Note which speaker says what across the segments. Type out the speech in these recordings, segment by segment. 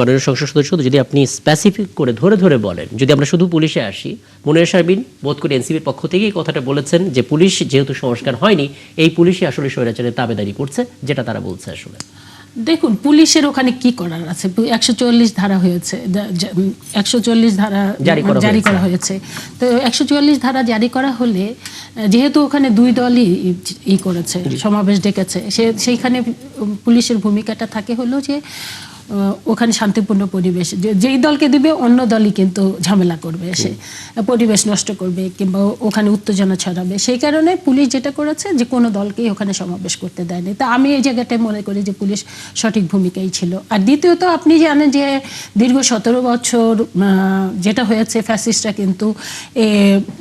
Speaker 1: মাননীয় সংসদ সদস্য যদি আপনি স্পেসিফিক করে ধরে ধরে বলেন, যদি আমরা শুধু পুলিশে আসি, মনিরা শারমিন বোধ করে এনসিপির পক্ষ থেকে এই কথাটা বলেছেন যে পুলিশ যেহেতু সংস্কার হয়নি, এই পুলিশই আসলে স্বৈরাচারের তাবেদারি করছে, যেটা তারা বলছে। আসলে
Speaker 2: দেখুন, পুলিশের ওখানে কি করার আছে? 144 ধারা হয়েছে, 144 ধারা জারি করা হয়েছে। তো 144 ধারা জারি করা হলে, যেহেতু ওখানে দুই দলই করেছে, সমাবেশ ডেকেছে, সেইখানে পুলিশের ভূমিকাটা থাকে হলো যে ওখানে শান্তিপূর্ণ পরিবেশ, যেই দলকে দিবে অন্য দলই কিন্তু ঝামেলা করবে, এসে পরিবেশ নষ্ট করবে কিংবা ওখানে উত্তেজনা ছড়াবে। সেই কারণে পুলিশ যেটা করেছে যে কোনো দলকেই ওখানে সমাবেশ করতে দেয়নি। তা আমি এই জায়গাটায় মনে করি যে পুলিশ সঠিক ভূমিকাই ছিল। আর দ্বিতীয়ত, আপনি জানেন যে দীর্ঘ 17 বছর যেটা হয়েছে, ফ্যাসিস্টরা কিন্তু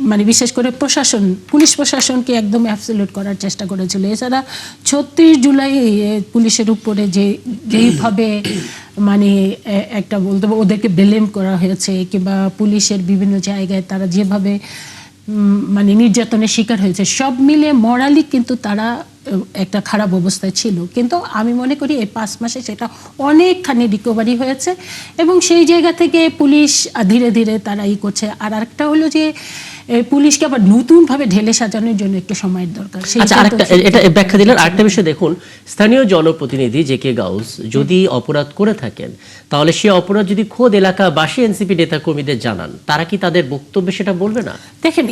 Speaker 2: মানে বিশেষ করে পুলিশ প্রশাসনকে একদম অ্যাবসলিউট করার চেষ্টা করেছিল। এছাড়া 36 জুলাই পুলিশের উপরে যেইভাবে মানে একটা বলতে ওদেরকে ব্লেম করা হয়েছে, কিংবা পুলিশের বিভিন্ন জায়গায় তারা যেভাবে মানে নির্যাতনের শিকার হয়েছে, সব মিলে মরালি কিন্তু তারা একটা খারাপ অবস্থায় ছিল। কিন্তু আমি মনে করি এই 5 মাসে সেটা অনেকখানি রিকভারি হয়েছে এবং সেই জায়গা থেকে পুলিশ ধীরে ধীরে তারা করছে। আর আরেকটা হলো যে পুলিশকে আবার নতুনভাবে ঢেলে সাজানোর জন্য একটু সময়ের দরকার।
Speaker 1: এটা ব্যাখ্যা দিলেন। আরেকটা বিষয় দেখুন, স্থানীয় জনপ্রতিনিধি জে.কে গাউস যদি অপরাধ করে থাকেন, তাহলে সে অপরাধ যদি খোদ এলাকাবাসী এনসিপি নেতাকর্মীদের জানান, তারা কি তাদের বক্তব্যে সেটা বলবে না?
Speaker 2: দেখেন,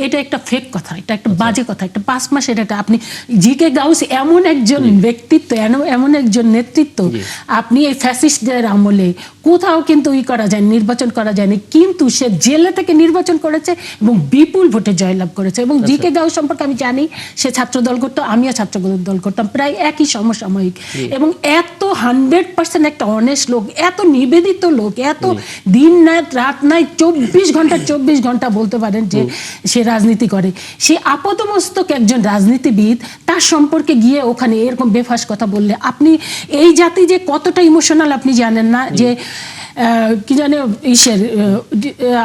Speaker 2: এটা একটা ফেক কথা, এটা একটা বাজে কথা। একটা 5 মাসের এটা আপনি জি.কে গাউস এমন একজন ব্যক্তিত্ব, এমন একজন নেতৃত্ব, আপনি এই ফ্যাসিস্টদের আমলে কোথাও কিন্তু করা যায়, নির্বাচন করা যায়নি, কিন্তু সে জেলে থেকে নির্বাচন করেছে এবং বিপুল ভোটে জয়লাভ করেছে। এবং জি.কে গাউস সম্পর্কে আমি জানি, সে ছাত্র দল করতো, আমিও ছাত্র দল করতাম, প্রায় একই সমসাময়িক। এবং এত 100% একটা অনেস্ট লোক, এত নিবেদিত লোক, এত দিন রাত নাই 24 ঘন্টা বলতে পারেন যে সে রাজনীতি করে। সে আপাতমস্তক একজন রাজনীতিবিদ, তার সম্পর্কে গিয়ে ওখানে এরকম বেফাস কথা বললে, আপনি এই জাতি যে কতটা ইমোশনাল আপনি জানেন না। যে কি জানে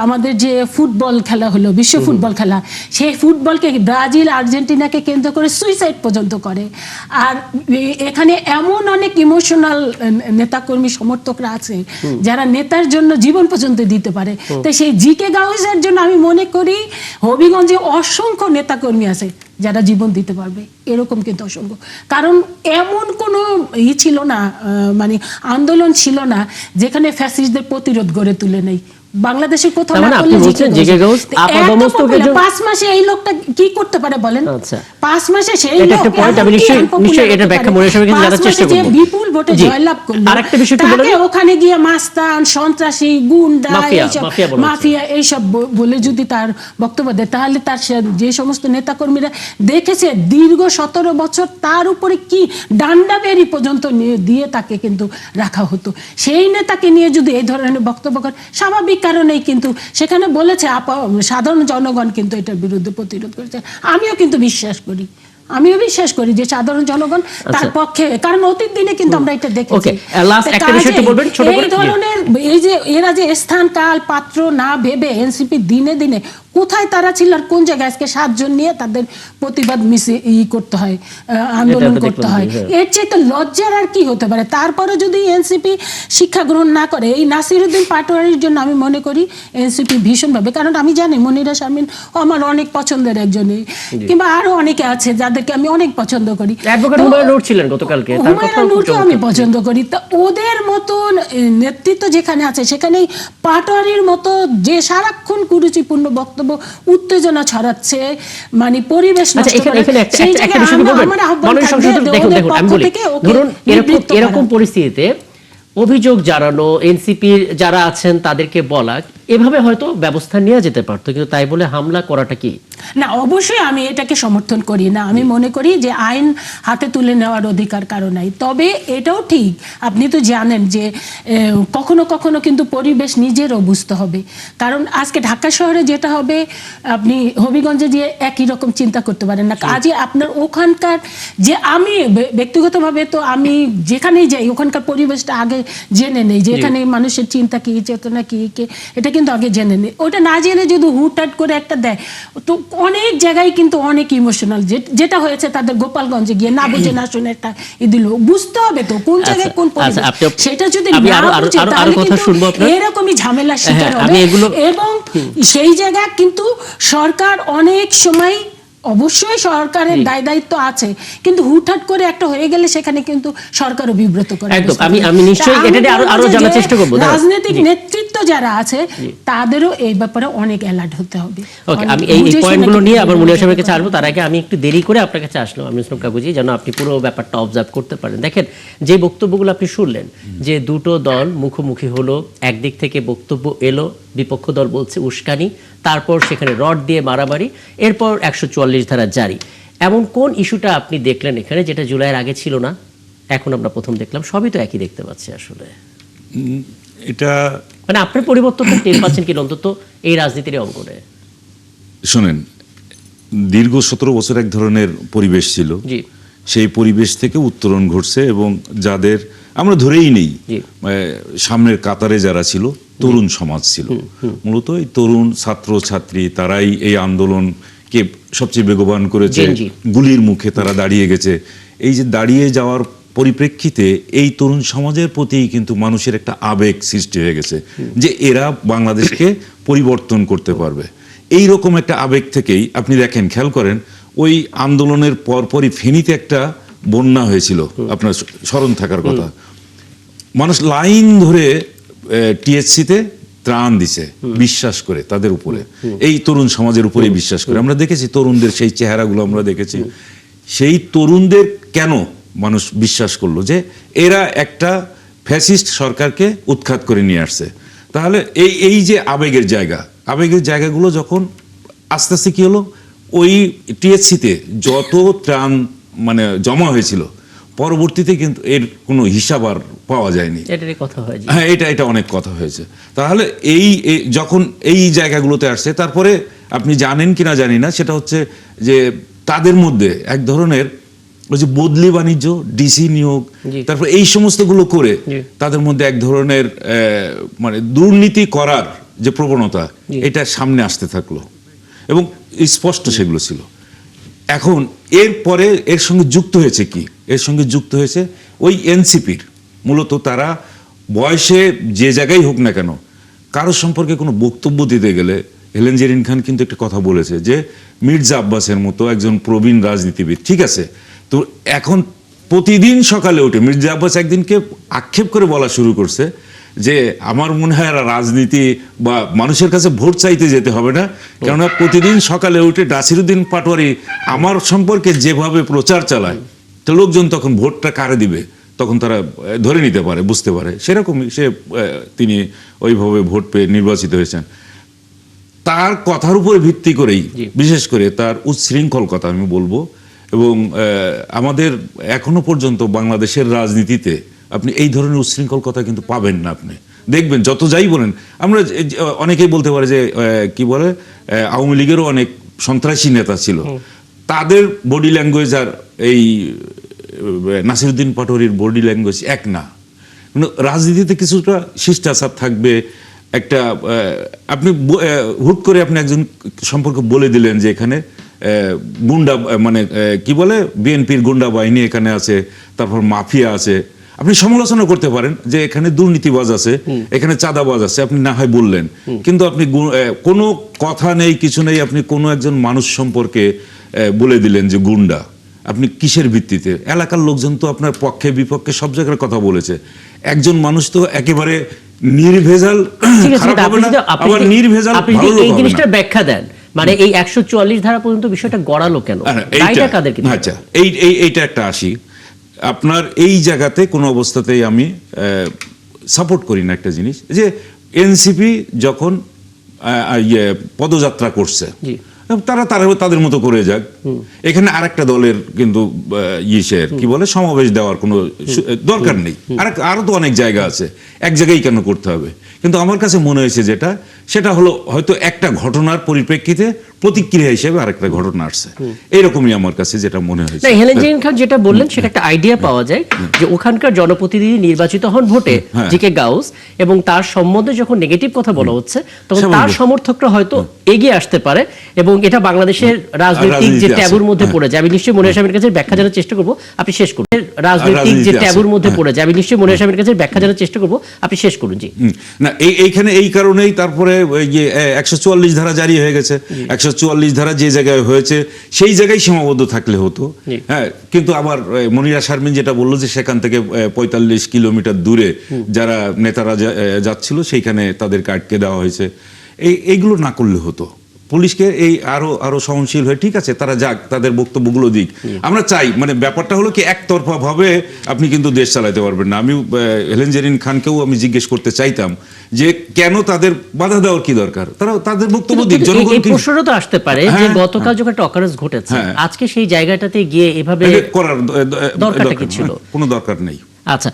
Speaker 2: আমাদের যে ফুটবল খেলা হলো, বিশ্ব ফুটবল খেলা, সেই ফুটবলকে ব্রাজিল আর্জেন্টিনাকে কেন্দ্র করে সুইসাইড পর্যন্ত করে। আর এখানে এমন অনেক ইমোশনাল নেতাকর্মী সমর্থকরা আছে যারা নেতার জন্য জীবন পর্যন্ত দিতে পারে। তো সেই জি.কে গাউসের জন্য আমি মনে করি হবিগঞ্জে অসংখ্য নেতাকর্মী আছে যারা জীবন দিতে পারবে, এরকম কিন্তু অসংখ্য। কারণ এমন কোনো ছিল না, মানে আন্দোলন ছিল না যেখানে ফ্যাসিস্টদের প্রতিরোধ গড়ে তুলে নেই। বাংলাদেশের কোথাও না করলে 5 মাসে এই লোকটা কি করতে পারে বলেন? 5 মাসে সেই লোক বিপুল ভোটে জয়লাভ করলো, তাকে ওখানে গিয়ে মাস্তান, সন্ত্রাসী, গুন্ডা, মাফিয়া এইসব বলে যদি তার বক্তব্য দেয়, তাহলে তার যে সমস্ত নেতাকর্মীরা দেখেছে দীর্ঘ 17 বছর, তার উপরে কি ডান্ডা বেরি পর্যন্ত দিয়ে তাকে কিন্তু রাখা হতো, সেই নেতাকে নিয়ে যদি এই ধরনের বক্তব্য করে, স্বাভাবিক কারণেই কিন্তু সেখানে বলেছে সাধারণ জনগণ কিন্তু এটার বিরুদ্ধে প্রতিরোধ করেছে। আমিও বিশ্বাস করি যে সাধারণ জনগণ তার পক্ষে, কারণ অতীত দিনে কিন্তু আমরা এটা দেখেছি। এই ধরনের এই যে এরা যে স্থান কাল পাত্র না ভেবে এনসিপি দিনে দিনে কোথায় তারা ছিল আর কোন জায়গায়, আজকে 7 জন নিয়ে তাদের প্রতিবাদ করতে হয়, আন্দোলন করতে হয়, এর চেয়ে তো লজ্জার আর কি হতে পারে? তারপরে যদি এনসিপি শিক্ষা গ্রহণ না করে, এই নাসিরউদ্দিন পাটোয়ারির জন্য আমি মনে করি এনসিপি ভীষণভাবে, কারণ আমি জানি মনিরা শারমিন আমার অনেক পছন্দের একজন, কিংবা আরো অনেকে আছে যাদেরকে আমি অনেক পছন্দ করি। আমি পছন্দ করি। তো ওদের মতো নেতৃত্ব যেখানে আছে, সেখানে পাটোয়ারির মতো যে সারাক্ষণ কুরুচিপূর্ণ বক্তব্য, উত্তেজনা ছড়াচ্ছে, মানে পরিবেশ নষ্ট করে, সেই জায়গায় আমার আহ্বান থাকবে
Speaker 1: এরকম পরিস্থিতিতে অভিযোগ জানানো, এনসিপির যারা আছেন তাদেরকে বলা, এভাবে হয়তো ব্যবস্থা নেওয়া যেতে পারতো, কিন্তু তাই বলে হামলা করাটা কি
Speaker 2: না? অবশ্যই আমি এটাকে সমর্থন করি না। আমি মনে করি যে আইন হাতে তুলে নেওয়ার অধিকার কারো নাই। তবে এটাও ঠিক, আপনি তো জানেন যে কখনো কখনো কিন্তু পরিবেশ নিজেরও বুঝতে হবে। কারণ আজকে ঢাকা শহরে যেটা হবে, আপনি হবিগঞ্জে যে একই রকম চিন্তা করতে পারেন না। আজকে আপনার ওখানকার যে, আমি ব্যক্তিগতভাবে তো আমি যেখানেই যাই ওখানকার পরিবেশটা আগে জেনে নেই, যে এখানে মানুষের চিন্তা কি, চেতনা কি, এটা কিন্তু আগে জেনে নেই। ওটা না জেনে যদি হুটহাট করে একটা দেয়, তো অনেক জায়গায় কিন্তু অনেক ইমোশনাল, যেটা হয়েছে তাদের গোপালগঞ্জে গিয়ে না বুঝে না শুনে একটা দিল। বুঝতে হবে তো কোন জায়গায় কোন পরিবেশ, সেটা যদি না বুঝে তাহলে কিন্তু এরকমই ঝামেলার শিকার হবে। এবং সেই জায়গা কিন্তু সরকার অনেক সময়, অবশ্যই সরকারের দায়িত্ব আছে, কিন্তু হুটহাট করে একটা হয়ে গেলে সেখানে কিন্তু সরকারও বিব্রত করে।
Speaker 1: একদম, আমি নিশ্চয়ই এটা আরো জানার চেষ্টা করব।
Speaker 2: রাজনৈতিক নেতৃত্ব যারা আছে তাদেরও এই ব্যাপারে অনেক অ্যালার্ট হতে হবে।
Speaker 1: ওকে, আমি এই পয়েন্টগুলো নিয়ে আবার মুনিয়া সাহেবের কাছে আসবো। তার আগে আমি একটু দেরি করে আপনার কাছে আসলাম আমি ইসলাম কাকুজি, যেন আপনি পুরো ব্যাপারটা অবজার্ভ করতে পারেন। দেখেন, যে বক্তব্যগুলো আপনি শুনলেন, যে দুটো দল মুখোমুখি হলো, একদিক থেকে বক্তব্য এলো, বিপক্ষ দল বলছে উস্কানি, তারপর সেখানে রড দিয়ে মারামারি, এরপর 144 ধারা জারি। এমন কোন ইস্যুটা আপনি দেখলেন এখানে যেটা জুলাইয়ের আগে ছিল না, এখন আমরা প্রথম দেখলাম? সবই তো একই দেখতে পাচ্ছি আসলে।
Speaker 3: এটা
Speaker 1: মানে আপনার পরিবর্তন টের পাচ্ছেন কিনা অন্তত এই রাজনীতির অঙ্গনে?
Speaker 3: শোনেন, দীর্ঘ 17 বছর এক ধরনের পরিবেশ ছিল,
Speaker 1: জি,
Speaker 3: সেই পরিবেশ থেকে উত্তরণ ঘটছে। এবং যাদের আমরা ধরেই নেই সামনের কাতারে যারা ছিল তরুণ সমাজ ছিল, মূলত এই তরুণ ছাত্র ছাত্রী, তারাই এই আন্দোলনকে সবচেয়ে বেগবান করেছে। গুলির মুখে তারা দাঁড়িয়ে গেছে। এই যে দাঁড়িয়ে যাওয়ার পরিপ্রেক্ষিতে এই তরুণ সমাজের প্রতি কিন্তু মানুষের একটা আবেগ সৃষ্টি হয়ে গেছে যে এরা বাংলাদেশকে পরিবর্তন করতে পারবে। এই রকম একটা আবেগ থেকেই আপনি দেখেন, খেয়াল করেন, ওই আন্দোলনের পরপরই ফেনীতে একটা বন্যা হয়েছিল, আপনার স্মরণ থাকার কথা। মানুষ লাইন ধরে টিএসসিতে ত্রাণ দিছে বিশ্বাস করে তাদের উপরে, এই তরুণ সমাজের উপরে বিশ্বাস করে। আমরা দেখেছি তরুণদের সেই চেহারাগুলো, আমরা দেখেছি সেই তরুণদের কেন মানুষ বিশ্বাস করলো যে এরা একটা ফ্যাসিস্ট সরকারকে উৎখাত করে নিয়ে আসছে। তাহলে এই যে আবেগের জায়গাগুলো যখন আস্তে আস্তে কি হলো, ওই টিএসসিতে যত ত্রাণ মানে জমা হয়েছিল, পরবর্তীতে কিন্তু এর কোনো হিসাব আর পাওয়া যায়নি। হ্যাঁ, এটা অনেক কথা হয়েছে। তাহলে এই যখন এই জায়গাগুলোতে আসছে, তারপরে আপনি জানেন কিনা জানি না, সেটা হচ্ছে যে তাদের মধ্যে এক ধরনের ওই যে বদলি বাণিজ্য, ডিসি নিয়োগ, তারপর এই সমস্তগুলো করে তাদের মধ্যে এক ধরনের মানে দুর্নীতি করার যে প্রবণতা, এটা সামনে আসতে থাকলো এবং স্পষ্ট সেগুলো ছিল। এখন এরপরে এর সঙ্গে যুক্ত হয়েছে কি? এর সঙ্গে যুক্ত হয়েছে ওই এনসিপির, মূলত তারা বয়সে যে জায়গায় হোক না কেন, কারোর সম্পর্কে কোনো বক্তব্য দিতে গেলে, হেলেন জেরিন খান কিন্তু একটা কথা বলেছে যে মির্জা আব্বাসের মতো একজন প্রবীণ রাজনীতিবিদ, ঠিক আছে, তো এখন প্রতিদিন সকালে উঠে মির্জা আব্বাস একদিনকে আক্ষেপ করে বলা শুরু করছে যে আমার মনে হয় রাজনীতি বা মানুষের কাছে ভোট চাইতে যেতে হবে না, কেননা প্রতিদিন সকালে উঠে নাসিরুদ্দিন পাটোয়ারি আমার সম্পর্কে যেভাবে প্রচার চালায়, তো লোকজন তখন ভোটটা কারে দিবে তখন তারা ধরে নিতে পারে, বুঝতে পারে। সেরকমই তিনি ওইভাবে ভোট পেয়ে নির্বাচিত হয়েছেন। তার কথার উপরে ভিত্তি করেই, বিশেষ করে তার উচ্ছৃঙ্খলতা আমি বলবো, এবং আমাদের এখনো পর্যন্ত বাংলাদেশের রাজনীতিতে আপনি এই ধরনের উচ্ছৃঙ্খল কথা কিন্তু পাবেন না। আপনি দেখবেন যত যাই বলেন, আমরা অনেকেই বলতে পারে যে কি বলে আওয়ামী লীগেরও অনেক সন্ত্রাসী নেতা ছিল, তাদের বডি ল্যাঙ্গুয়েজ আর এই নাসিরুদ্দিন পাটোয়ারির বডি ল্যাঙ্গুয়েজ এক না। রাজনীতিতে কিছুটা শিষ্টাচার থাকবে। একটা আপনি হুট করে আপনি একজন সম্পর্কে বলে দিলেন যে এখানে গুন্ডা মানে কি বলে বিএনপির গুন্ডা বাহিনী এখানে আছে, তারপর মাফিয়া আছে, আপনি সমালোচনা করতে পারেন যে এখানে দুর্নীতিবাজ আছে, এখানে চাঁদাবাজ আছে, আপনি না হয় বললেন, কিন্তু আপনি কোনো কথা নেই, কিছু নেই, আপনি কোনো একজন মানুষ সম্পর্কে বলে দিলেন যে গুন্ডা। আপনি কিসের ভিত্তিতে? এলাকার লোকজন তো আপনার পক্ষে বিপক্ষে সব জায়গায় কথা বলেছে। একজন মানুষ তো একেবারে নির্ভেজাল খারাপ হবে না, আবার নির্ভেজাল ভালো হবে না।
Speaker 1: এই জিনিসটা ব্যাখ্যা দেন, মানে এই 144 ধারা পর্যন্ত বিষয়টা গড়ালো কেন?
Speaker 3: আচ্ছা, এইটা একটা আসি। আপনার এই জায়গাতে কোনো অবস্থাতেই আমি সাপোর্ট করি না একটা জিনিস, যে এনসিপি যখন পদযাত্রা করছে, তারা তাদের মতো করে যাক, এখানে আরেকটা দলের কিন্তু কি বলে সমাবেশ দেওয়ার কোনো দরকার নেই। আরো তো অনেক জায়গা আছে, এক জায়গায় কেন করতে হবে? কিন্তু আমার কাছে মনে হয়েছে সেটা হলো হয়তো একটা ঘটনার পরিপ্রেক্ষিতে প্রতিক্রিয়া হিসেবে আরেকটা ঘটনা আসছে, এইরকমই আমার কাছে যেটা মনে হয়েছে।
Speaker 1: না, হেলেন জেরিন খান যেটা বললেন সেটা একটা আইডিয়া পাওয়া যায় যে ওখানকার জনপ্রতিনিধি নির্বাচিত হন ভোটে জিকে গাউস, এবং তার সম্বন্ধে যখন নেগেটিভ কথা বলা হচ্ছে তখন তার সমর্থকরা হয়তো এগিয়ে আসতে পারে, এবং এটা বাংলাদেশের রাজনৈতিক যে ট্যাবুর মধ্যে পড়ে যায়। আমি নিশ্চয়ই মনির সাহেবের কাছে ব্যাখ্যা জানার চেষ্টা করবো, আপনি শেষ করুন। রাজনৈতিক যে ট্যাবুর মধ্যে পড়ে যায়, আমি নিশ্চয়ই মনির সাহেবের কাছে ব্যাখ্যা জানার চেষ্টা করবো, আপনি শেষ করুন। জি
Speaker 3: না, এইখানে এই কারণেই তারপরে 144 ধারা জারি হয়ে গেছে। 144 ধারা যে জায়গায় হয়েছে সেই জায়গায় সীমাবদ্ধ থাকলে হতো। হ্যাঁ, কিন্তু আবার মনিরা শারমিন যেটা বললো যে সেখান থেকে 45 কিলোমিটার দূরে যারা নেতারা যাচ্ছিল সেইখানে তাদেরকে আটকে দেওয়া হয়েছে। এইগুলো না করলে হতো। পুলিশকে এই আরো সহনশীল হয়ে, ঠিক আছে তারা যাক, তাদের বক্তব্যগুলো দিক। আমরা চাই, মানে ব্যাপারটা হলো কি, একতরফা ভাবে আপনি কিন্তু দেশ চালাতে পারবেন না। আমি হেলেন জেরিন খানকেও আমি জিজ্ঞেস করতে চাইতাম যে কেন তাদের বাধা দেওয়ার কি দরকার, তারা তাদের বক্তব্য দিক।
Speaker 1: এই প্রশ্নটা তো আসতে পারে যে গতকাল যখন একটা অকারেন্স ঘটেছে, আজকে সেই জায়গাটাতে গিয়ে এভাবে
Speaker 3: করার
Speaker 1: দরকারটা কি ছিল?
Speaker 3: কোনো দরকার নেই।
Speaker 1: আচ্ছা,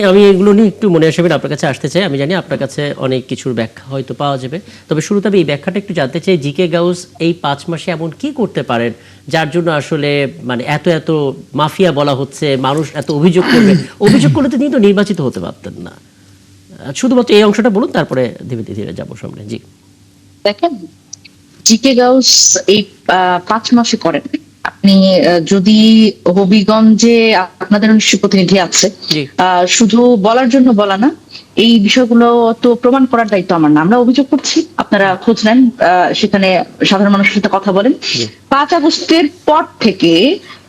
Speaker 1: আমি এগুলো নিয়ে একটু মনে আসবে আপনার কাছে আসতে চাই। আমি জানি আপনার কাছে অনেক কিছুর ব্যাখ্যা হয়তো পাওয়া যাবে, তবে শুরুতে আমি এই ব্যাখ্যাটা একটু জানতে চাই। জিকে গাউস এই 5 মাসে এমন কি করতে পারেন যার জন্য আসলে মানে এত মাফিয়া বলা হচ্ছে, মানুষ এত অভিযোগ করবে? অভিযোগ করলে তো তিনি তো নির্বাচিত হতে পারতেন না। শুধুমাত্র এই অংশটা বলুন, তারপরে ধীরে ধীরে যাবো সামনে। জি
Speaker 4: দেখেন, জিকে গাউস এই 5 মাসে করেন। আপনি যদি হবিগঞ্জে আপনাদের নিশ্চয় প্রতিনিধি আছে, শুধু বলার জন্য বলা না, এই বিষয়গুলো তো প্রমাণ করার দায়িত্ব আমার না। আমরা অভিযোগ করছি, আপনারা খোঁজ নেন, সেখানে সাধারণ মানুষের সাথে কথা বলেন। 5 আগস্টের পর থেকে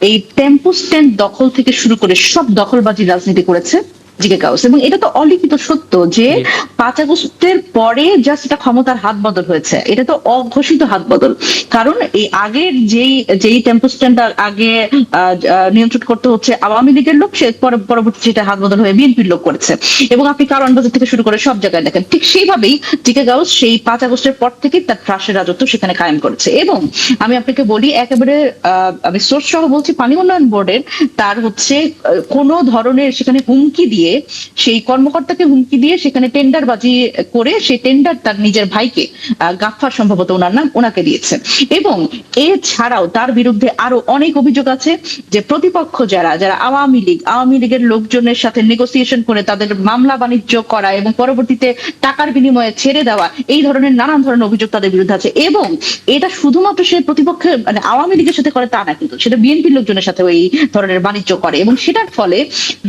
Speaker 4: এই টেম্পো স্ট্যান্ড দখল থেকে শুরু করে সব দখলবাজি রাজনীতি করেছে জিকে গাউস, এবং এটা তো অলিখিত সত্য যে 5 আগস্টের পরে জাস্ট এটা ক্ষমতার হাত বদল হয়েছে। এটা তো অঘোষিত হাত বদল, কারণ এই আগের যেই টেম্পো স্ট্যান্ড আগে নিয়ন্ত্রণ করতে হচ্ছে আওয়ামী লীগের লোক, সে পরবর্তী যেটা হাত বদল হয়ে বিএনপির লোক করেছে, এবং আপনি কারণ বাজার থেকে শুরু করে সব জায়গায় দেখেন ঠিক সেইভাবেই জিকে গাউস সেই 5 আগস্টের পর থেকে তার ত্রাসের রাজত্ব সেখানে কায়েম করেছে। এবং আমি আপনাকে বলি, একেবারে আমি সোর্স সহ বলছি, পানি উন্নয়ন বোর্ডের তার হচ্ছে কোনো ধরনের সেখানে হুমকি দিয়ে, সেই কর্মকর্তাকে হুমকি দিয়ে সেখানে টেন্ডারবাজি করে সেই টেন্ডার তার নিজের ভাইকে, গাফফার সম্ভবত ওনার নাম, ওনাকে দিয়েছে। এবং এছাড়াও তার বিরুদ্ধে আরো অনেক অভিযোগ আছে যে প্রতিপক্ষ যারা আওয়ামী লীগের লোকজনের সাথে নেগোসিয়েশন করে তাদের মামলা বাণিজ্য করা এবং পরবর্তীতে টাকার বিনিময়ে ছেড়ে দেওয়া, এই ধরনের নানান ধরনের অভিযোগ তাদের বিরুদ্ধে আছে। এবং এটা শুধুমাত্র সে প্রতিপক্ষের মানে আওয়ামী লীগের সাথে করে তা না, কিন্তু সেটা বিএনপির লোকজনের সাথে এই ধরনের বাণিজ্য করে, এবং সেটার ফলে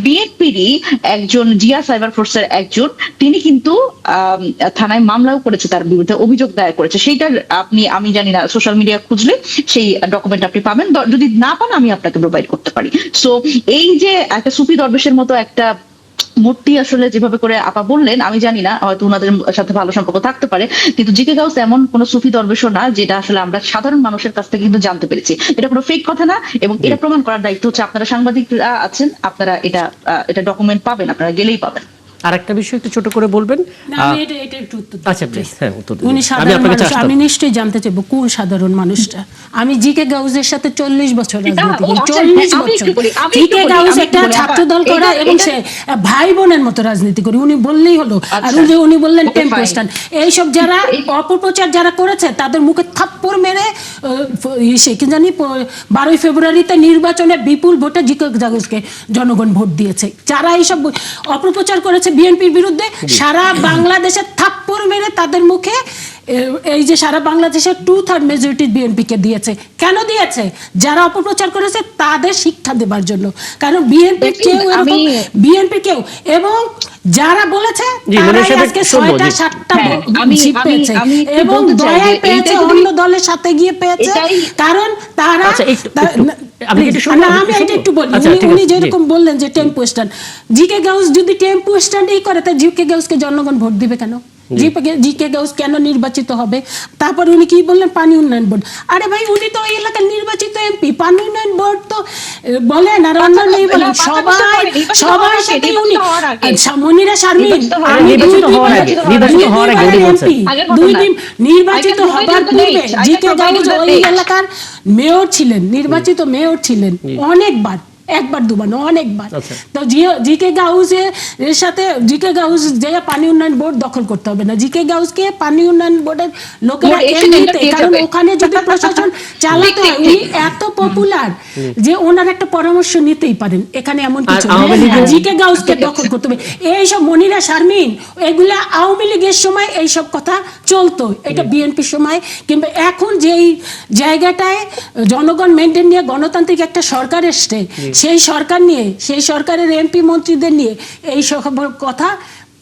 Speaker 4: বিএনপিরই একজন জিয়া সাইবার ফোর্সের একজন, তিনি কিন্তু থানায় মামলাও করেছে, তার বিরুদ্ধে অভিযোগ দায়ের করেছে। সেইটার আমি জানি না, সোশ্যাল মিডিয়া খুঁজলে সেই ডকুমেন্ট আপনি পাবেন, যদি না পান আমি আপনাকে প্রোভাইড করতে পারি। সো এই যে একটা সুফি দরবেশের মতো একটা মূর্তি আসলে যেভাবে করে আপা বললেন, আমি জানি না, হয়তো ওনাদের সাথে ভালো সম্পর্ক থাকতে পারে, কিন্তু জিকে গাউস এমন কোন সুফি দরবেশও না, যেটা আসলে আমরা সাধারণ মানুষের কাছ থেকে কিন্তু জানতে পেরেছি। এটা কোনো ফেক কথা না, এবং এটা প্রমাণ করার দায়িত্ব হচ্ছে আপনারা সাংবাদিকরা আছেন, আপনারা এটা ডকুমেন্ট পাবেন, আপনারা গেলেই পাবেন।
Speaker 1: আরেকটা বিষয় একটু ছোট করে বলবেন।
Speaker 2: আচ্ছা প্লিজ। উনি সাধারণ মানুষ, আমি নিশ্চয়ই জানতে চাইবো কোন সাধারণ মানুষটা। আমি জিকে গাউসের সাথে 40 বছর রাজনীতি করি, 40 বছর। জিকে গাউস একটা ছাত্র দল করা এবং সে ভাই বোনের মতো রাজনীতি করি, উনি বললেই হলো। আর উনি বললেন টেম্পো স্ট্যান্ড, এইসব যারা অপপ্রচার যারা করেছে তাদের মুখে থাপ্পড় মেরে সে কি জানি 12 ফেব্রুয়ারিতে নির্বাচনে বিপুল ভোটে জিকে গাউসকে জনগণ ভোট দিয়েছে। যারা এইসব অপপ্রচার করেছে বিএনপির বিরুদ্ধে, সারা বাংলাদেশে থাপ্পড় মেরে তাদের মুখে এই যে সারা বাংলাদেশের 2/3 মেজরিটি বিএনপিকে দিয়েছে। কেন দিয়েছে? যারা অপপ্রচার করেছে তাদের শিক্ষা দেবার জন্য। কারণ বিএনপি কেউ এবং যারা বলেছে আজকে 6টা 7টা জিত পেয়েছে এবং দয়ায় পেয়েছে, অন্য দলের সাথে গিয়ে পেয়েছে, কারণ তারা আমি এটা একটু বলি। উনি যেরকম বললেন যে টেম্পো স্ট্যান্ড, জিকে গাউস যদি টেম্পো স্ট্যান্ড এই করে, তা জিকে গাউসকে জনগণ ভোট দিবে কেন? জিকে গাউস কেন নির্বাচিত হবে? তারপর উনি কি বললেন, পানি উন্নয়ন বোর্ড। আরে ভাই, উনি তো এই এলাকার নির্বাচিত এমপি, পানি উন্নয়ন বোর্ড তো বলেন আর অন্য নেই বলেন, সবার সাথে উনি। মনিরা শারমিন, নির্বাচিত হবার পূর্বে জিকে গাউস ওই এলাকার মেয়র ছিলেন, নির্বাচিত মেয়র ছিলেন অনেকবার, একবার দুবার না, অনেকবার।
Speaker 1: আচ্ছা।
Speaker 2: তো জিকে গাউসের সাথে জিকে গাউস যে পানি উন্নয়ন বোর্ড দখল করতে হবে না, জিকে গাউসকে পানি উন্নয়ন বোর্ডের লোকেরা
Speaker 4: বোর্ড এসে
Speaker 2: এমনিতে,
Speaker 4: tender দিয়ে
Speaker 2: কারণ
Speaker 4: যাবে।
Speaker 2: ওখানে যদি প্রশাসন চালাতে হয়, উনি এত পপুলার যে ওনার একটা পরামর্শ নিতেই পারেন, এখানে এমন কিছু
Speaker 1: আর আওয়ামী লীগের-
Speaker 2: জিকে গাউসকে দখল করতে হবে। এইসব মনিরা শারমিন, এগুলা আওয়ামী লীগের সময় এইসব কথা চলতো, এটা বিএনপির সময়, কিংবা এখন যেই জায়গাটায় জনগণ মেনটেন নিয়ে গণতান্ত্রিক একটা সরকার এসছে, সেই সরকার নিয়ে, সেই সরকারের এমপি মন্ত্রীদের নিয়ে এই সব কথা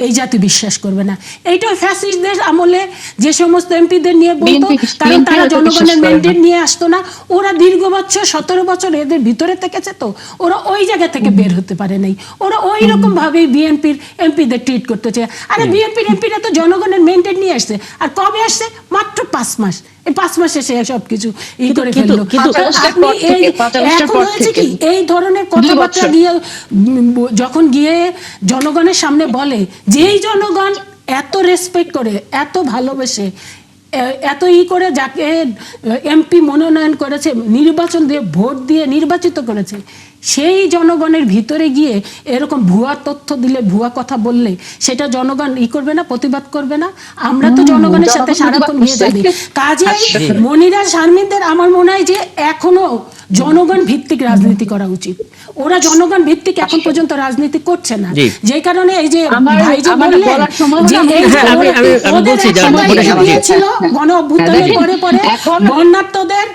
Speaker 2: এই জাতি বিশ্বাস করবে না। এইটা ফ্যাসিস্টদের আমলে যে সমস্ত এমপিদের নিয়ে বলতো, কারণ তারা জনগণের মেনটেন নিয়ে আসতো না। ওরা দীর্ঘ বছর 17 বছর এদের ভিতরে থেকেছে, তো ওরা ওই জায়গা থেকে বের হতে পারে নাই। ওরা ওই রকম ভাবেই বিএনপির এমপিদের ট্রিট করতে চায়। আরে বিএনপির এমপিরা তো জনগণের মেনটেন নিয়ে আসছে, আর কবে আসছে? মাত্র 5 মাস। এই 5 মাসে সে সবকিছু ই করে ফেললো।
Speaker 1: কিন্তু-
Speaker 2: তো আপনি এই এখন হয়েছে কি, এই ধরনের কথাবার্তা গিয়ে যখন গিয়ে জনগণের সামনে বলে, যেই জনগণ এত রেসপেক্ট করে, এত ভালোবেসে, এত করে যাকে এমপি মনোনয়ন করেছে, নির্বাচন দিয়ে ভোট দিয়ে নির্বাচিত করেছে, সেই জনগণের ভিতরে গিয়ে এরকম ভুয়া তথ্য দিলে, ভুয়া কথা বললে, সেটা জনগণ করবে না, প্রতিবাদ করবে না? আমরা তো জনগণের সাথে সারাক্ষণ নিয়ে যাবে। কাজে মনিরা শারমিনদের আমার মনে হয় যে এখনো জনগণ ভিত্তিক রাজনীতি করা উচিত। ওরা জনগণ ভিত্তিক এখন পর্যন্ত রাজনীতি করছে না, যে কারণে এই যে ভাই যে বললেন যে এই যে ওদের একটা দিয়েছিল গণ অভ্যুত্থানের পরে পরে বন্যার্তদের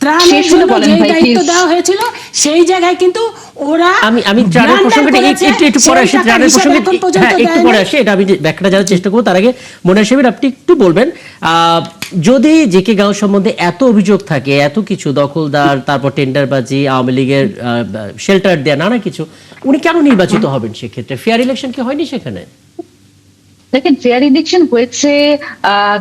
Speaker 2: ত্রাণের জন্য যে দায়িত্ব দেওয়া হয়েছিল, সেই জায়গায় কিন্তু ওরা
Speaker 1: আমি ত্রাণের প্রসঙ্গটা একটু পরে আসি, ত্রাণের প্রসঙ্গে একটু পরে আসি, এটা আমি ব্যাখ্যাটা জানার চেষ্টা করবো। তার আগে মনে সাহেব আপনি একটু বলবেন, যদি জেকে গাঁও সম্বন্ধে এত অভিযোগ থাকে, এত কিছু দখলদার, তারপর টেন্ডারবাজি, আওয়ামী লীগের শেল্টার দেয়া, নানা কিছু, উনি কেন নির্বাচিত হবেন? সেক্ষেত্রে ফেয়ার ইলেকশন কি হয়নি সেখানে?
Speaker 4: দেখেন, ফেয়ার ইলেকশন হয়েছে,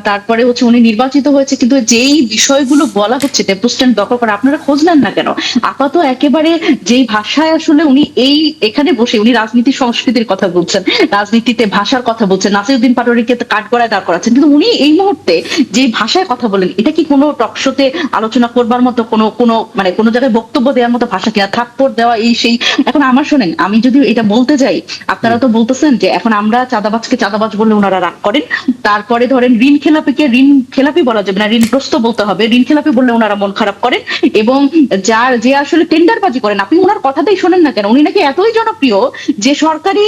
Speaker 4: তারপরে হচ্ছে উনি নির্বাচিত হয়েছে, কিন্তু যেই বিষয়গুলো বলা হচ্ছে ডেপো স্ট্যান্ড দখল করা, আপনারা খোঁজ নেন না কেন? আপাতত একেবারে যেই ভাষায় আসলে উনি এখানে বসে উনি রাজনীতি সংস্কৃতির কথা বলছেন, রাজনীতিতে ভাষার কথা বলছেন, নাসিরউদ্দিন পাটোয়ারিকে কাঠগড়ায় দাঁড় করাচ্ছেন, কিন্তু উনি এই মুহূর্তে যে ভাষায় কথা বলেন, এটা কি কোনো টকশোতে আলোচনা করবার মতো, কোনো জায়গায় বক্তব্য দেওয়ার মতো ভাষা কিনা? থাপ্পড় দেওয়া, এই সেই। এখন আমার শোনেন, আমি যদি এটা বলতে যাই, আপনারা তো বলতেছেন যে এখন আমরা চাঁদাবাজকে চাঁদাবাজ বললে ওনারা রাগ করেন, তারপরে ধরেন ঋণ খেলাপিকে ঋণ খেলাপি বলা যাবে না, ঋণগ্রস্ত বলতে হবে, ঋণ খেলাপি বললে ওনারা মন খারাপ করেন, এবং যে আসলে টেন্ডারবাজি করেন, আপনি ওনার কথাটাই শোনেন না কেন? উনি নাকি এতই জনপ্রিয় যে সরকারি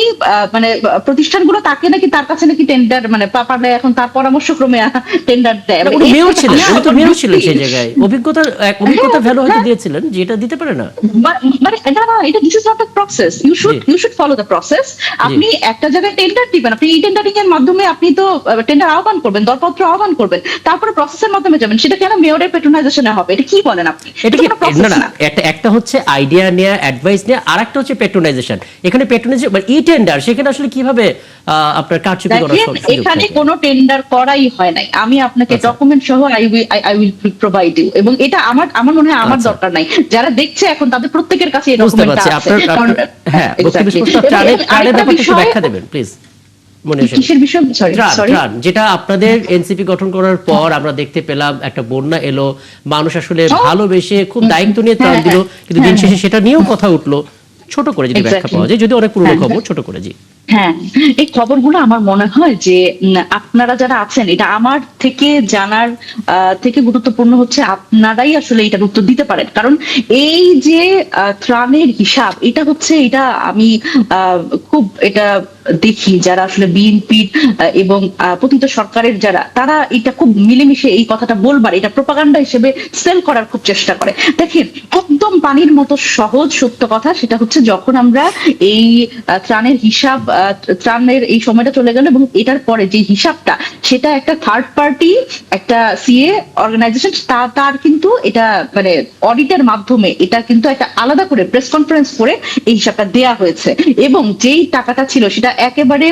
Speaker 4: প্রতিষ্ঠানগুলো তাকে নাকি, তার কাছে নাকি টেন্ডার পারলে এখন তার পরামর্শ ক্রমে টেন্ডার দেয়।
Speaker 1: উনি মেয়র ছিলেন, উনি তো মেয়র ছিলেন সেই জায়গায়, অভিজ্ঞতার ভ্যালু হয়তো দিয়েছিলেন, যেটা দিতে পারে না।
Speaker 4: এটা this is not the process, you should follow the process. আপনি একটা জায়গায় টেন্ডার দিবেন, আপনি এই টেন্ডারিং এর মাধ্যমে আপনি তো টেন্ডার আহ্বান করবেন, দরপত্র আহ্বান করবেন, তারপরে প্রসেসের মাধ্যমে যাবেন। সেটা কেন মেয়রের পেট্রোনাইজেশনে হবে? এটা কি বলেন আপনি?
Speaker 1: এটা কি না, একটা হচ্ছে আইডিয়া নেয়া, অ্যাডভাইস নেয়া, আর একটা হচ্ছে পেট্রোনাইজেশন। এখানে পেট্রোনাইজেশন মানে ই টেন্ডার, সেখানে আসলে কিভাবে আপনার কারচুপি করার সুযোগ থাকে?
Speaker 4: এখানে কোনো টেন্ডার করাই হয় নাই। আমি আপনাকে ডকুমেন্ট সহ আই উইল প্রোভাইড ইউ, এবং এটা আমার মনে হয় আমার দরকার নাই, যারা দেখছে এখন তাদের প্রত্যেকের কাছে এই ডকুমেন্টটা আছে।
Speaker 1: হ্যাঁ, বক্তব্য স্পষ্ট। ত্রাণের ব্যাপারটা একটু ব্যাখ্যা দেবেন প্লিজ।
Speaker 4: কিসের বিষয়? সরি,
Speaker 1: যেটা আপনাদের এনসিপি গঠন করার পর আমরা দেখতে পেলাম, একটা বন্যা এলো, মানুষ আসলে ভালোবেসে খুব দায়িত্ব নিয়ে ত্রাণ দিল, কিন্তু দিন শেষে সেটা নিয়েও কথা উঠলো। ছোট করে যদি ব্যাখ্যা পাওয়া যায়, যদি অনেক পুরনো খবর, ছোট করে। জি
Speaker 4: হ্যাঁ, এই খবরগুলো আমার মনে হয় যে আপনারা যারা আছেন, এটা আমার থেকে জানার থেকে গুরুত্বপূর্ণ হচ্ছে আপনারাই আসলে এটার উত্তর দিতে পারেন। কারণ এই যে ত্রাণের হিসাব, এটা হচ্ছে, এটা আমি খুব এটা দেখি যারা আসলে বিএনপি এবং পতিত সরকারের যারা, তারা এটা খুব মিলেমিশে এই কথাটা বলবার, এটা প্রোপাগান্ডা হিসেবে সেল করার খুব চেষ্টা করে। দেখেন, একদম পানির মতো সহজ সত্য কথা, সেটা হচ্ছে যখন আমরা এই ত্রাণের হিসাব, ত্রাণের এই সময়টা চলে গেল, এবং এটার পরে যে হিসাবটা, সেটা একটা থার্ড পার্টি, একটা সিএ অর্গানাইজেশন, তার কিন্তু এটা অডিটের মাধ্যমে এটা কিন্তু একটা আলাদা করে প্রেস কনফারেন্স করে এই হিসাবটা দেয়া হয়েছে, এবং যেই টাকাটা ছিল সেটা একেবারে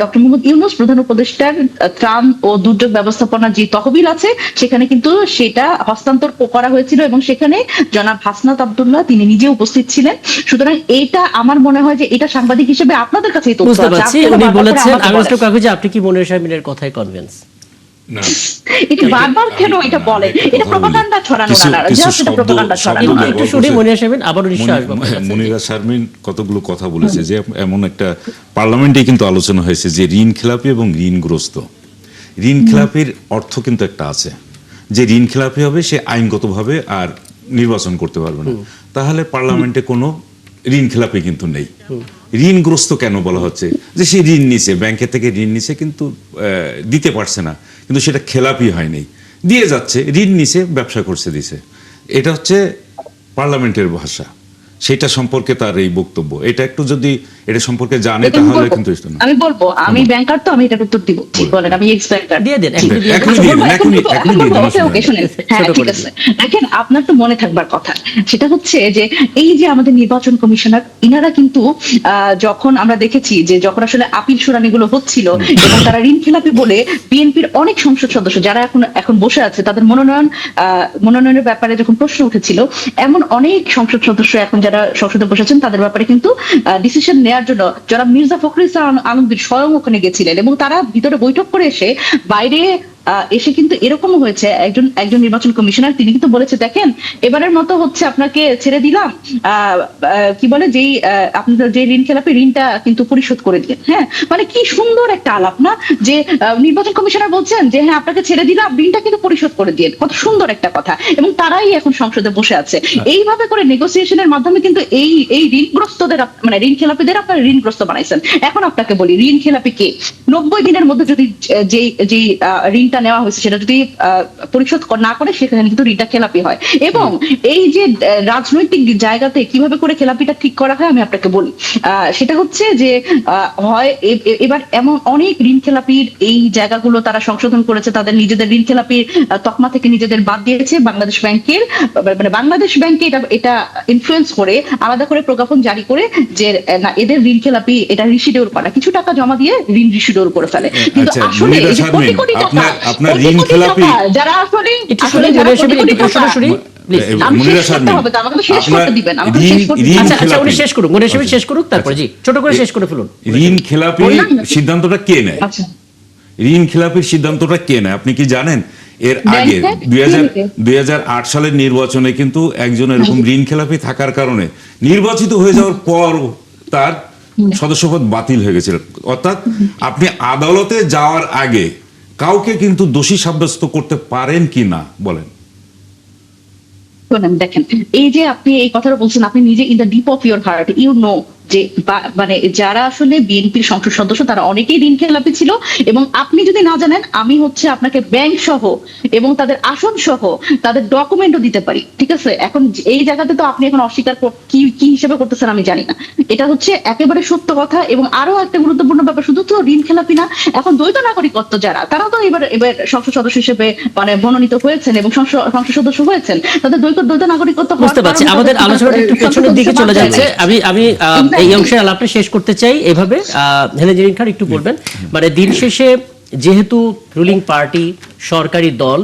Speaker 4: ডক্টর মোহাম্মদ ইউনূস প্রধান উপদেষ্টার ত্রাণ ও দুর্যোগ ব্যবস্থাপনা যে তহবিল আছে, সেখানে কিন্তু সেটা হস্তান্তর করা হয়েছিল, এবং সেখানে জনাব হাসনাত আব্দুল্লাহ তিনি নিজে উপস্থিত ছিলেন। সুতরাং এইটা আমার মনে হয় যে এটা সাংবাদিক হিসেবে আপনাদের কাছে
Speaker 1: বুঝতে পারছি। উনি বলেছেন, আমি মিস্টার কাকুজি, আপনি কি মনির শারমিনের কথায় কনভিন্স?
Speaker 3: না,
Speaker 4: এটা বারবার কেন এটা বলে? এটা প্রপাগান্ডা ছড়ানো না, জাস্ট এটা প্রপাগান্ডা ছড়ানো।
Speaker 1: একটু শুনে মনিরা শারমিন আবারও নিশ্চয় আসবো আপনার কাছে।
Speaker 3: মনিরা শারমিন কতগুলো কথা বলেছে যে এমন একটা পার্লামেন্টে কিন্তু আলোচনা হয়েছে যে ঋণ খেলাপি এবং ঋণগ্রস্ত। ঋণ খেলাপির অর্থ কিন্তু একটা আছে, যে ঋণ খেলাপি হবে সে আইনগতভাবে আর নির্বাচন করতে পারবে না, তাহলে পার্লামেন্টে কোনো ঋণ খেলাপি কিন্তু নেই। ঋণগ্রস্ত কেন বলা হচ্ছে? যে সে ঋণ নিছে, ব্যাংকের থেকে ঋণ নিছে কিন্তু দিতে পারছে না, কিন্তু সেটা খেলাপি হয়নি, দিয়ে যাচ্ছে, ঋণ নিছে, ব্যবসা করছে, দিছে। এটা হচ্ছে পার্লামেন্টের ভাষা, সেটা সম্পর্কে তার এই বক্তব্য। এটা একটু যদি এটা সম্পর্কে জানে তাহলে কিন্তু
Speaker 4: আমি বলবো, আমি ব্যাংকার, তো আমি এটার উত্তর দিব। ঠিক বলেন, আমি এক্স ব্যাংকার।
Speaker 1: দিয়ে দেন,
Speaker 3: এখনই দিয়ে দেন।
Speaker 4: ওকে ওকে, শুনেন। হ্যাঁ, ঠিক আছে। দেখেন, আপনার তো মনে থাকবার কথা, সেটা হচ্ছে যে এই যে আমাদের নির্বাচন কমিশনার, ইনারা কিন্তু যখন আমরা দেখেছি যে যখন আসলে আপিল শুনানিগুলো হচ্ছিল এবং তারা ঋণ খেলাপি বলে বিএনপির অনেক সংসদ সদস্য যারা এখন বসে আছে তাদের মনোনয়নের ব্যাপারে যখন প্রশ্ন উঠেছিল, এমন অনেক সংসদ সদস্য এখন যারা সংসদে বসেছেন তাদের ব্যাপারে কিন্তু ডিসিশন নেওয়ার জন্য যারা মির্জা ফখরুল ইসলাম আলমগীর স্বয়ং ওখানে গেছিলেন এবং তারা ভিতরে বৈঠক করে এসে বাইরে এসে কিন্তু এরকম হয়েছে, একজন নির্বাচন কমিশনার তিনি কিন্তু বলেছে, দেখেন এবারের মতো হচ্ছে আপনাকে ছেড়ে দিলাম, কি বলে, যেই আপনাদের যে ঋণ খেলাপি ঋণটা কিন্তু পরিশোধ করে দিলেন। হ্যাঁ, মানে কি সুন্দর একটা আলাপ না, যে নির্বাচন কমিশনার বলছেন যে হ্যাঁ আপনাকে ছেড়ে দিলাম, ঋণটা কিন্তু পরিশোধ করে দিয়ে, কত সুন্দর একটা কথা। এবং তারাই এখন সংসদে বসে আছে। এইভাবে করে নেগোসিয়েশনের মাধ্যমে কিন্তু এই ঋণগ্রস্তদের, মানে ঋণ খেলাপিদের আপনারা ঋণগ্রস্ত বানাইছেন। এখন আপনাকে বলি, ঋণ খেলাপি কে? 90 দিনের মধ্যে যদি যে ঋণ নেওয়া হয়েছে সেটা যদি পরিশোধ না করে, সেখানে কিন্তু ঋণটা খেলাপি হয়। এবং এই যে রাজনৈতিক জায়গাতে কিভাবে করে খেলাপিটা ঠিক করা হয় আমি আপনাকে বলি, সেটা হচ্ছে যে হয় এবার এমন অনেক ঋণ খেলাপির এই জায়গাগুলো তারা সংশোধন করেছে, তাদের নিজেদের ঋণ খেলাপির তকমা থেকে নিজেদের বাদ দিয়েছে। বাংলাদেশ ব্যাংকের, মানে বাংলাদেশ ব্যাংকে এটা ইনফ্লুয়েন্স করে আলাদা করে প্রজ্ঞাপন জারি করে যে না, এদের ঋণ খেলাপি, এটা রিশিডিউল করা, কিছু টাকা জমা দিয়ে ঋণ রিশিডিউল করে ফেলে। কিন্তু আসলে এই যে কোটি কোটি টাকা
Speaker 3: আপনার ঋণ খেলাপি
Speaker 4: যারা আসলে
Speaker 3: ঋণ খেলাপি সিদ্ধান্তটা কে নেয়? ঋণ খেলাপির সিদ্ধান্তটা কে নেয় আপনি কি জানেন? এর আগে 2008 সালের নির্বাচনে কিন্তু একজন এরকম ঋণ খেলাপি থাকার কারণে নির্বাচিত হয়ে যাওয়ার পর তার সদস্যপদ বাতিল হয়ে গেছিল। অর্থাৎ আপনি আদালতে যাওয়ার আগে কাউকে কিন্তু দোষী সাব্যস্ত করতে পারেন কি না বলেন?
Speaker 4: দেখেন, এই যে আপনি এই কথাটা বলছেন, আপনি নিজে in the deep of your heart you know যে মানে যারা আসলে বিএনপির সংসদ সদস্য তারা অনেকেই ঋণ খেলাপি ছিল। এবং আপনি যদি না জানেন, আমি হচ্ছে আপনাকে ব্যাংক সহ এবং তাদের আসন সহ তাদের ডকুমেন্টও দিতে পারি। ঠিক আছে, এখন এই জায়গাতে তো আপনি এখন অস্বীকার কি হিসেবে করতেছেন আমি জানি না, এটা হচ্ছে একেবারে সত্য কথা। এবং আরো একটা গুরুত্বপূর্ণ ব্যাপার, শুধু তো ঋণ খেলাপি না, এখন দ্বৈত নাগরিকত্ব যারা, তারাও তো এবার সংসদ সদস্য হিসেবে মানে মনোনীত হয়েছেন এবং সংসদ সদস্য হয়েছেন, তাদের দ্বৈত নাগরিকত্ব।
Speaker 1: বুঝতে পারছি, আমাদের আলোচনাটা একটু পেছনের দিকে চলে যাচ্ছে। আমি এই অংশের আলাপটা শেষ করতে চাই এভাবে। হেলেন জেরিন খান একটু বলবেন, মানে দিন শেষে যেহেতু রুলিং পার্টি, সরকারি দল,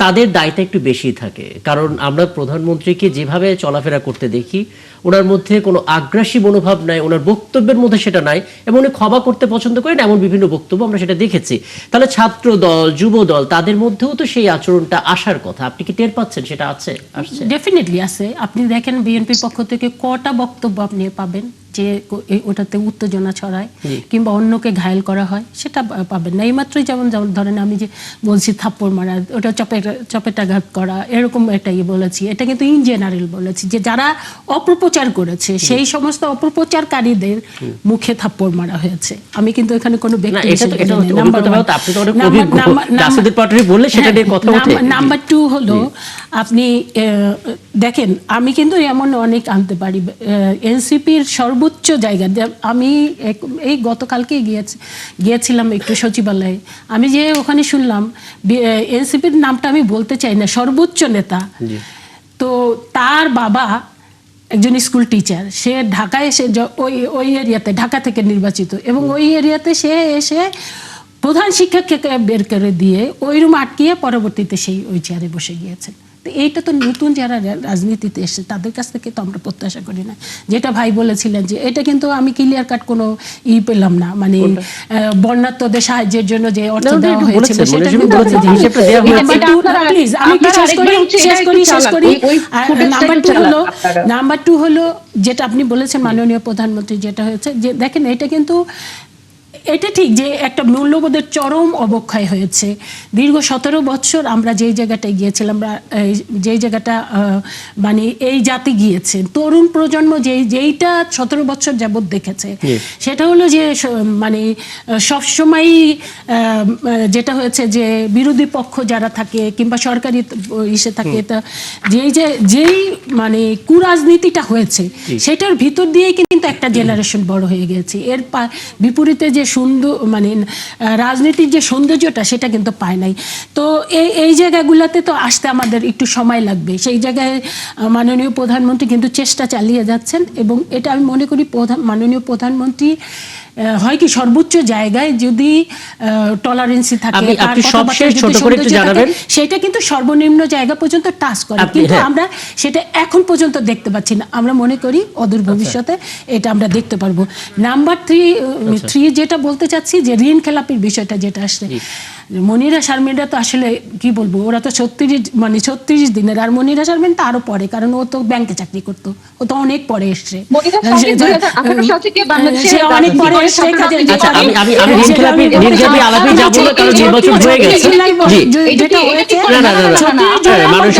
Speaker 1: তাদের দায়িত্ব একটু বেশি থাকে, কারণ আমরা প্রধানমন্ত্রীকে যেভাবে চলাফেরা করতে দেখি, ওনার মধ্যে কোনো আগ্রাসী মনোভাব নাই, ওনার বক্তব্যের মধ্যে সেটা নাই, এবং উনি ক্ষমা করতে পছন্দ করেন, এমন বিভিন্ন বক্তব্য আমরা সেটা দেখেছি। তাহলে ছাত্র দল, যুব দল, তাদের মধ্যেও তো সেই আচরণটা আসার কথা, আপনি কি টের পাচ্ছেন সেটা আছে? আসছে,
Speaker 2: ডেফিনেটলি আছে। আপনি দেখেন বিএনপির পক্ষ থেকে কটা বক্তব্য আপনি পাবেন যে ওটাতে উত্তেজনা ছড়ায় কিংবা অন্যকে ঘায়েল করা হয়, সেটা পাবেন না। এইমাত্রই যেমন ধরেন আমি যে বলছি থাপ্পড় মারা, ওটা চপেটাঘাত করা, এরকম একটা বলেছি, এটা কিন্তু ইন জেনারেল বলেছি যে যারা অপপ্রচার করেছে সেই সমস্ত অপপ্রচারকারীদের মুখে থাপ্পড় মারা হয়েছে। আমি কিন্তু এখানে কোনো ব্যক্তি নাম্বার 2 হলো, আপনি দেখেন আমি কিন্তু এমন অনেক আনতে পারি। এনসিপির সর্বোচ্চ জায়গা, আমি এই গতকালকে গিয়েছিলাম একটু সচিবালয়ে, আমি যে ওখানে শুনলাম এনসিপির নামটা আমি বলতে চাই না, সর্বোচ্চ নেতা, তো তার বাবা একজন স্কুল টিচার, সে ঢাকায় এসে ওই এরিয়াতে, ঢাকা থেকে নির্বাচিত, এবং ওই এরিয়াতে সে এসে প্রধান শিক্ষককে বের করে দিয়ে ওই রুম আটকিয়ে পরবর্তীতে সেই ওই চেয়ারে বসে গিয়েছেন। তো এইটা তো নতুন যারা রাজনীতিতে এসে তাদের কাছ থেকে তো আমরা প্রত্যাশা করি না। যেটা ভাই বলেছিলেন যে এটা কিন্তু আমি ক্লিয়ার কাট কোনো পেলাম না, মানে বন্যার্থদের সাহায্যের জন্য যে অর্থ
Speaker 1: না, ওটা
Speaker 2: দেওয়া
Speaker 1: একটু
Speaker 2: হয়েছিল
Speaker 1: বলেছেন,
Speaker 2: সেটা
Speaker 1: মনে
Speaker 2: কিন্তু
Speaker 1: বলেছেন যে হিসেবটা দেওয়া হয়েছে।
Speaker 2: প্লিজ আমি কি শেষ করি। নাম্বার টু হলো যেটা আপনি বলেছেন মাননীয় প্রধানমন্ত্রী, যেটা হয়েছে যে দেখেন এটা কিন্তু এটা ঠিক যে একটা মূল্যবোধের চরম অবক্ষয় হয়েছে। দীর্ঘ 17 বছর আমরা যেই জায়গাটায় গিয়েছিলাম, যেই জায়গাটা মানে এই জাতি গিয়েছে, তরুণ প্রজন্ম যেইটা 17 বছর যাবত দেখেছে, সেটা হলো যে মানে সবসময় যেটা হয়েছে যে বিরোধী পক্ষ যারা থাকে কিংবা সরকারি ইসে থাকে, তা যেই মানে কুরাজনীতিটা হয়েছে সেটার ভিতর দিয়েই কিন্তু একটা জেনারেশন বড় হয়ে গেছে। এর বিপরীতে যে সুন্দর মানে রাজনীতির যে সৌন্দর্যটা সেটা কিন্তু পায় নাই। তো এই জায়গাগুলোতে তো আসতে আমাদের একটু সময় লাগবে। সেই জায়গায় মাননীয় প্রধানমন্ত্রী কিন্তু চেষ্টা চালিয়ে যাচ্ছেন এবং এটা আমি মনে করি মাননীয় প্রধানমন্ত্রী হয় কি সর্বোচ্চ জায়গায় যদি টলারেন্সি থাকে,
Speaker 1: আপনি সবশেষ ছোট করে একটু জানাবেন,
Speaker 2: সেটা কিন্তু সর্বনিম্ন জায়গা পর্যন্ত টাচ করে, কিন্তু আমরা সেটা এখন পর্যন্ত দেখতে পাচ্ছি না। আমরা মনে করি অদূর ভবিষ্যতে এটা আমরা দেখতে পারবো। নাম্বার 3 যেটা বলতে চাচ্ছি যে ঋণ খেলাপির বিষয়টা যেটা আসছে, মনিরা শারমিনরা তো আসলে কি বলবো, ওরা তো 36 দিনের, আর মনিরা শারমিন তো আরো পরে, কারণ ও তো ব্যাংকে চাকরি করতো, ও তো অনেক পরে এসছে, সে অনেক পরে এসছে।
Speaker 1: আমি ঋণ খেলাপি আলাপে যাব না, কারণ নির্বাচন হয়ে গেছে।
Speaker 2: যেটা হয়েছে
Speaker 1: মানুষ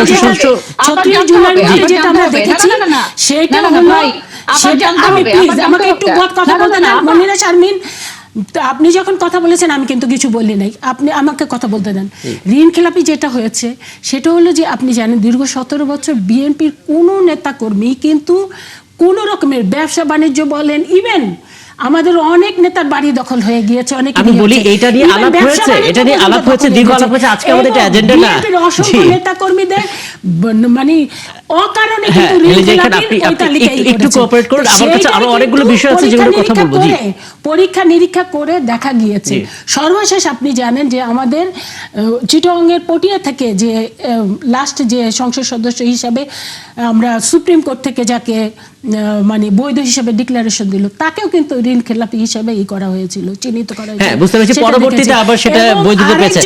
Speaker 2: 36 জুলাই যেটা আমরা দেখেছি সেটা হলো, আমাকে একটু কথা বলতে না মনিরা শারমিন। আপনি যখন কথা বলেছেন আমি কিন্তু কিছু বলি নাই, আপনি আমাকে কথা বলতে দেন। ঋণ খেলাপি যেটা হয়েছে সেটা হলো যে আপনি জানেন দীর্ঘ 17 বছর বিএনপির কোনো নেতা কর্মী কিন্তু কোনো রকমের ব্যবসা বাণিজ্য বলেন, ইভেন আমাদের অনেক নেতার বাড়ি দখল হয়ে গিয়েছে। অনেক
Speaker 1: আমি বলি এটা নিয়ে আলাপ হয়েছে, এটা নিয়ে আলাপ হয়েছে, দীর্ঘ আলাপ হয়েছে। আজকে আমাদের এটা এজেন্ডা না।
Speaker 2: অসংখ্য নেতা কর্মীদের মানে অকারণে কিন্তু ঋণ খেলাপির ওই তালিকায়
Speaker 1: একটু কোঅপারেট করুন। আমার কাছে আরো অনেকগুলো বিষয় আছে যেগুলো কথা বলবো। জি,
Speaker 2: পরীক্ষা নিরীক্ষা করে দেখা গিয়েছে। সর্বশেষ আপনি জানেন যে আমাদের চিটাগংয়ের পটিয়া থেকে যে লাস্ট যে সংসদ সদস্য হিসাবে আমরা সুপ্রিম কোর্ট থেকে যাকে মানে বৈধ হিসাবে ডিক্লারেশন দিল, তাকেও কিন্তু ঋণ খেলাপি হিসাবে করা হয়েছিল, চিহ্নিত করা হয়েছিল।
Speaker 1: হ্যাঁ, বুঝতে পেরেছি। পরবর্তীতে আবার সেটা বৈধতা পেয়েছে।